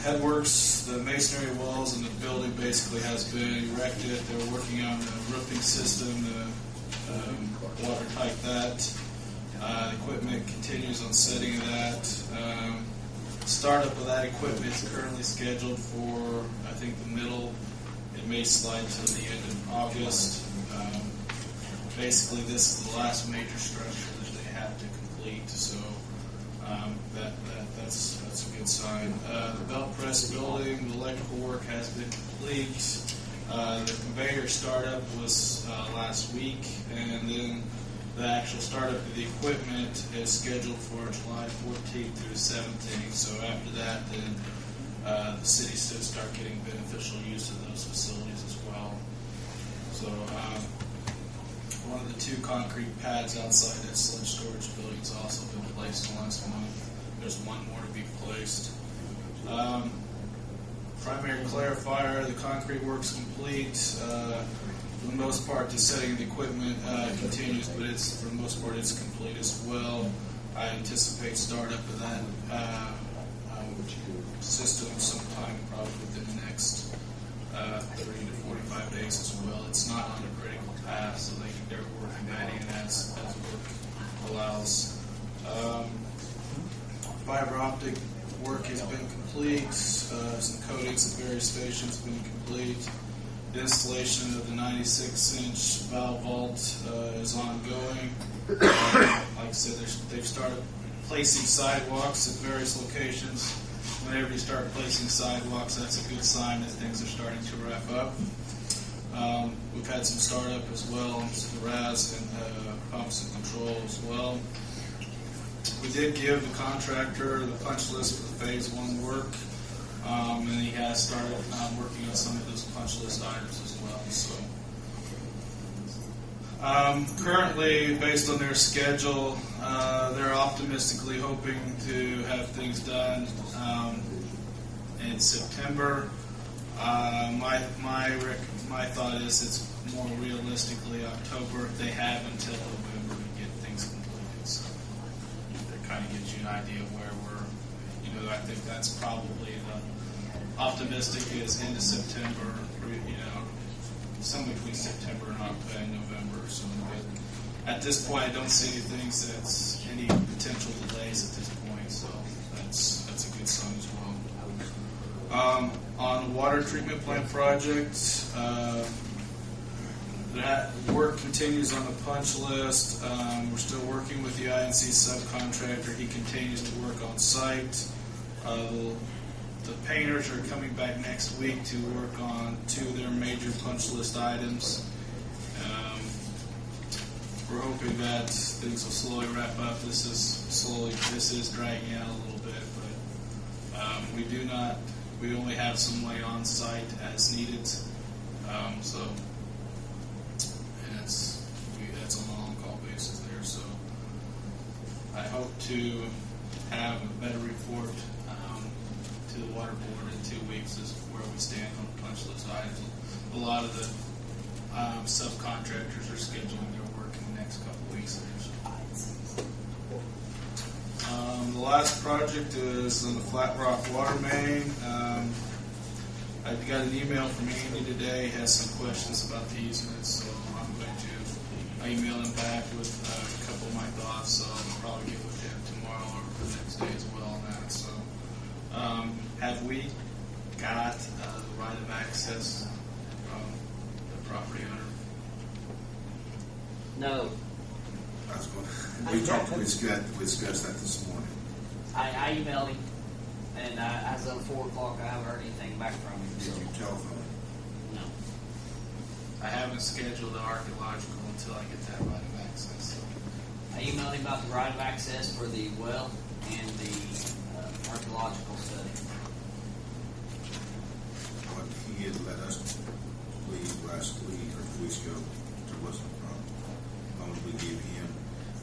Headworks, the masonry walls in the building basically has been erected. They're working on the roofing system to watertight that. Equipment continues on setting that. Startup of that equipment is currently scheduled for, I think, the middle. It may slide to the end of August. Basically, this is the last major structure that they have to complete, so that's a good sign. The belt press building, the electrical work has been complete. The conveyor startup was last week, and then the actual startup of the equipment is scheduled for July 14th through 17th. So after that, then the city should start getting beneficial use of those facilities as well. So one of the 2 concrete pads outside that sludge storage building has also been placed last month. There's 1 more to be placed. Primary clarifier, the concrete work's complete. For the most part, the setting of the equipment continues, but for the most part, it's complete as well. I anticipate startup of that system sometime probably within the next 30 to 45 days as well. It's not on a critical path, so they're working that in as work allows. Fiber optic work has been complete. Some coatings at various stations have been complete. The installation of the 96-inch valve vault is ongoing. Like I said, they've started placing sidewalks at various locations. Whenever you start placing sidewalks, that's a good sign that things are starting to wrap up. We've had some startup as well on the RAS and pumps and control as well. We did give the contractor the punch list for the phase 1 work, and he has started working on some of those punch list items as well. So, currently, based on their schedule, they're optimistically hoping to have things done in September. My thought is it's more realistically October. They have until November to get things completed. So that kind of gives you an idea of where we're. I think that's probably the optimistic is into September. Somewhere between September and November. So, but at this point, I don't see anything that's any potential delays at this point. So that's a good sign as well. On the water treatment plant project, that work continues on the punch list. We're still working with the INC subcontractor. He continues to work on site. The painters are coming back next week to work on 2 of their major punch list items. We're hoping that things will slowly wrap up. This is dragging out a little bit, but we only have some way on site as needed. So, and that's on an on-call basis there. So, I hope to have a better report to the water board in 2 weeks as where we stand on the punch list items. A lot of the subcontractors are scheduling their work in the next couple of weeks. The last project is on the Flat Rock water main. I got an email from Andy today. He has some questions about the easement, so I'm going to email him back with a couple of my thoughts. So I'll probably get with him tomorrow or the next day as well on that. So, have we got the right of access from the property owner? No. We discussed that this morning. I emailed him, and as of 4 o'clock, I haven't heard anything back from him. Did you telephone him? No. I haven't scheduled the archaeological until I get that right of access. So. I emailed him about the right of access for the well and the archaeological study. What he had let us believe last week or 2 weeks ago, there wasn't a problem. As long as we gave him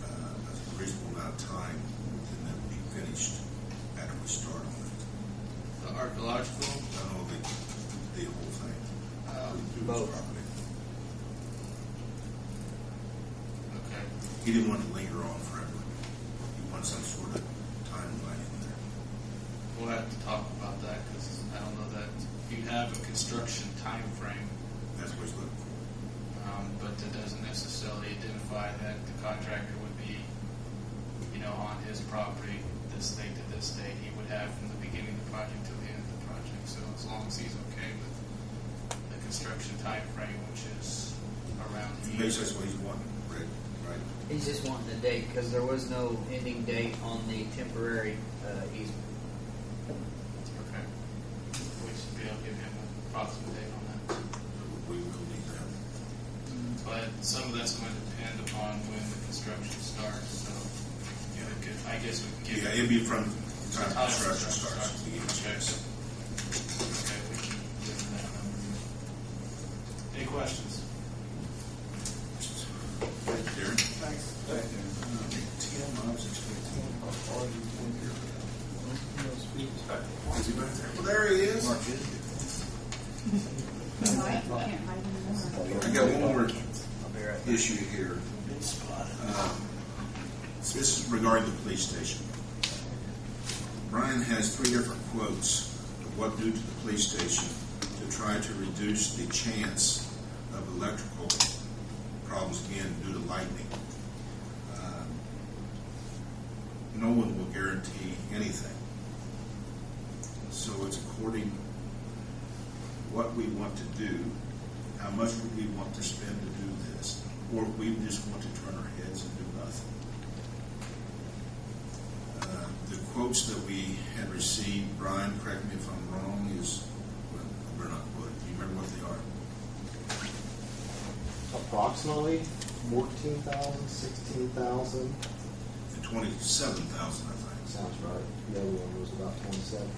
a reasonable amount of time, then that would be finished after we start on it. The archaeological? I don't know the whole thing. Both. Property. Okay. He didn't want to linger on forever. He wanted some sort of timeline in there. We'll have to talk about that because have a construction time frame, That's what he's looking for. but it doesn't necessarily identify that the contractor would be, on his property this date to this date. He would have from the beginning of the project to the end of the project. So as long as he's okay with the construction time frame, which is around here. Basically, that's what he's wanting, Rick, right? He's just wanting the date because there was no ending date on the temporary easement. Okay. We should be able to give him an approximate date on that. We will need that. But some of that's going to depend upon when the construction starts. So, I guess we can give Yeah, it'll be from the time construction starts. Okay. Okay, we can give him that number. Any questions? Darren? Thanks. Tim, I was expecting. Is he back there? Well, there he is. I got one more issue here. This is regarding the police station. Brian has 3 different quotes of what due to the police station to try to reduce the chance of electrical problems again due to lightning. No one will guarantee anything. So it's according what we want to do, how much would we want to spend to do this, or we just want to turn our heads and do nothing. The quotes that we had received, Brian, correct me if I'm wrong, is, well, we're not good. Do you remember what they are? Approximately 14,000, 16,000. And 27,000, I think. Sounds right. The other one was about 27.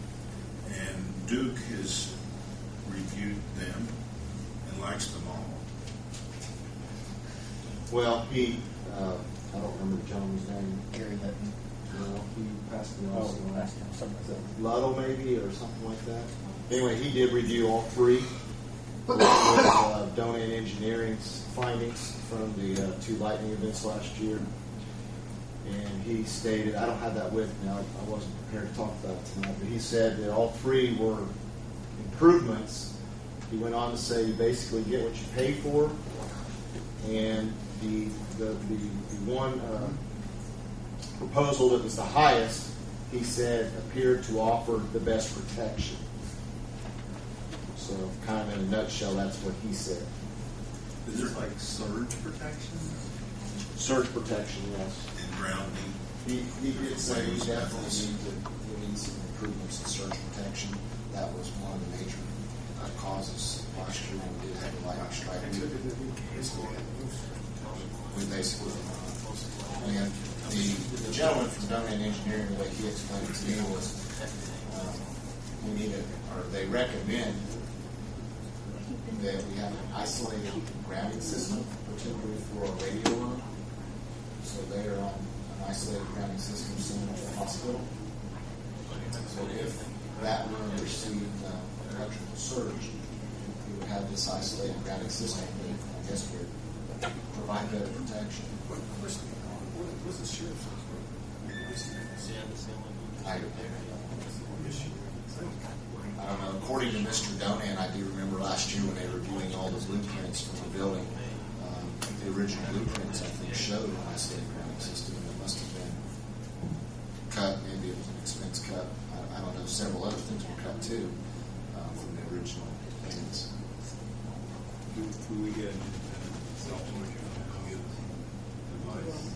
And Duke has reviewed them and likes them all. Well, he, I don't remember the gentleman's name. Gary Litton. No, he passed me on. Something like that. Ludlow maybe, or something like that. Anyway, he did review all 3 with Donut Engineering's findings from the 2 lightning events last year. And he stated, I don't have that with me, I wasn't prepared to talk about it tonight, but he said that all 3 were improvements. He went on to say you basically get what you pay for, and the one proposal that was the highest, he said, appeared to offer the best protection. So kind of in a nutshell, that's what he said. Is there like surge protection? Surge protection, yes. And grounding? He did say we definitely need some improvements in surge protection. That was one of the major causes last year when we did have a lightning strike. We basically, and the gentleman from Donut Engineering, the way he explained it to me was, we need or they recommend that we have an isolated grounding system, particularly for a radio room. So they are on an isolated grounding system similar to the hospital. So if that room received electrical surge, we would have this isolated grounding system that I guess would provide better protection. What's the sheriff's I don't know. According to Mr. Donan, I do remember last year when they were reviewing all the blueprints from the building, the original blueprints, I think, showed an isolated grounding system, and it must have been cut. Maybe it was an expense cut. I don't know. Several other things were cut too from the original plans. Do we get software advice?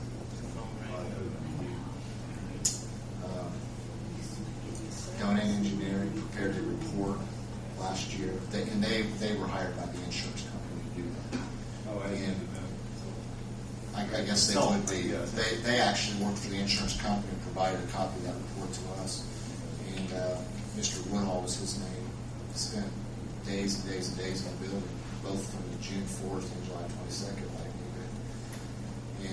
Donan Engineering prepared a report last year, and they were hired by the insurance company to do that. Oh, And I guess they would be. They actually worked for the insurance company and provided a copy of that report to us. And Mr. Woodall was his name. Spent days and days and days in the building, both from the June 4th and July 22nd lightning event.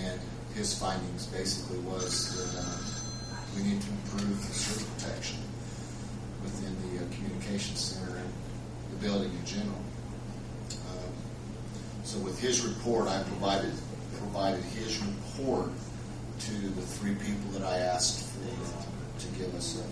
And his findings basically was that we need to improve the surge protection within the communications center and the building in general. So with his report, I provided his report to the 3 people that I asked for, to give us a